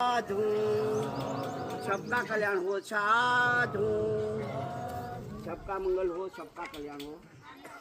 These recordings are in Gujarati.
साधु सबका कल्याण हो, साधु सबका मंगल हो, सबका कल्याण हो।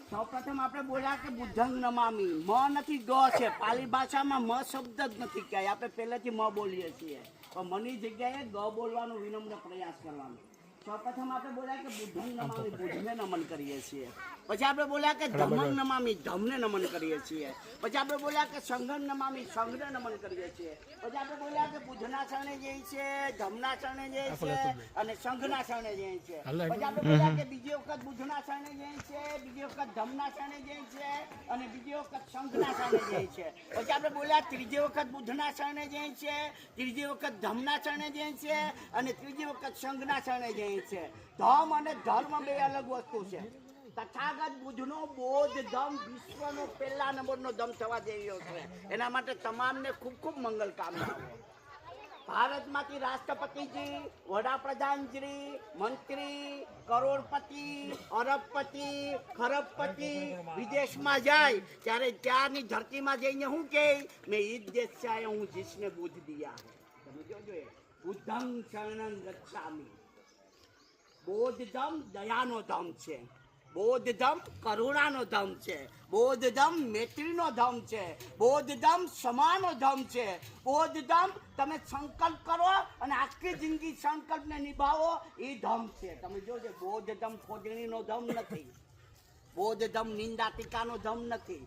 સૌ પ્રથમ આપણે બોલ્યા કે બુદ્ધંગ નમામી, મ નથી ગ છે. પાલી ભાષામાં મ શબ્દ જ નથી ક્યાંય. આપણે પહેલેથી મ બોલીએ છીએ, પણ મની જગ્યાએ ગ બોલવાનો વિનમ્ર પ્રયાસ કરવાનો. સૌ પ્રથમ આપણે બોલ્યા કે બુદ્ધંગ નમામી, બુદ્ધને નમન કરીએ છીએ. પછી આપણે બોલ્યા કે ધમંગ નમામી, ધમને નમન કરીએ છીએ. પછી આપણે બોલ્યા કે સંઘન નમામી, સંઘને નમન કરીએ છીએ. પછી આપણે બોલ્યા કે બુદ્ધના શરણે જઈએ છે, ધમના શરણે જઈએ છે અને સંઘના શરણે જઈએ છે. પછી આપણે બોલ્યા કે બીજી વખત બુદ્ધના શરણે જઈએ છે, બીજી વખત ધમના શરણે જઈએ છે અને બીજી વખત સંઘના શરણે જઈએ છે. પછી આપણે બોલ્યા ત્રીજી વખત બુદ્ધના શરણે જઈએ છે, ત્રીજી વખત ધમના શરણે જઈએ છે અને ત્રીજી વખત સંઘના શરણે જઈએ છે. ધમ અને ધર્મ બે અલગ વસ્તુ છે. તથાગત બુદ્ધનો બોધ ધમ વિશ્વનો પહેલા નંબરનો ધમ થવા જઈ રહ્યો છે. એના માટે તમામને ખૂબ ખૂબ મંગલ કામના. ભારતમાંથી રાષ્ટ્રપતિજી, વડાપ્રધાનશ્રી, મંત્રી, કરોડપતિ, અરબપતિ, ખરબપતિ વિદેશમાં જાય ત્યારે ત્યાંની ધરતીમાં જઈને શું કહે, મેં ઈદ દેશ से आया हूँ जिसने बुद्ध दिया है. તમે જોજો, બુદ્ધં શરણં ગચ્છામિ. બૌદ્ધ ધમ દયાનો ધમ છે, બૌદ્ધ ધમ કરુણાનો ધમ છે, બૌદ્ધ ધમ મૈત્રીનો ધમ છે, બૌદ્ધ ધમ સમાનો ધમ છે. બૌદ્ધ ધમ તમે સંકલ્પ કરો અને આખી જિંદગી સંકલ્પને નિભાવો, એ ધમ છે. તમે જોજો, બૌદ્ધ ધમ ખોદણીનો ધમ નથી, બૌદ્ધ ધમ નિંદા ટીકાનો ધમ નથી.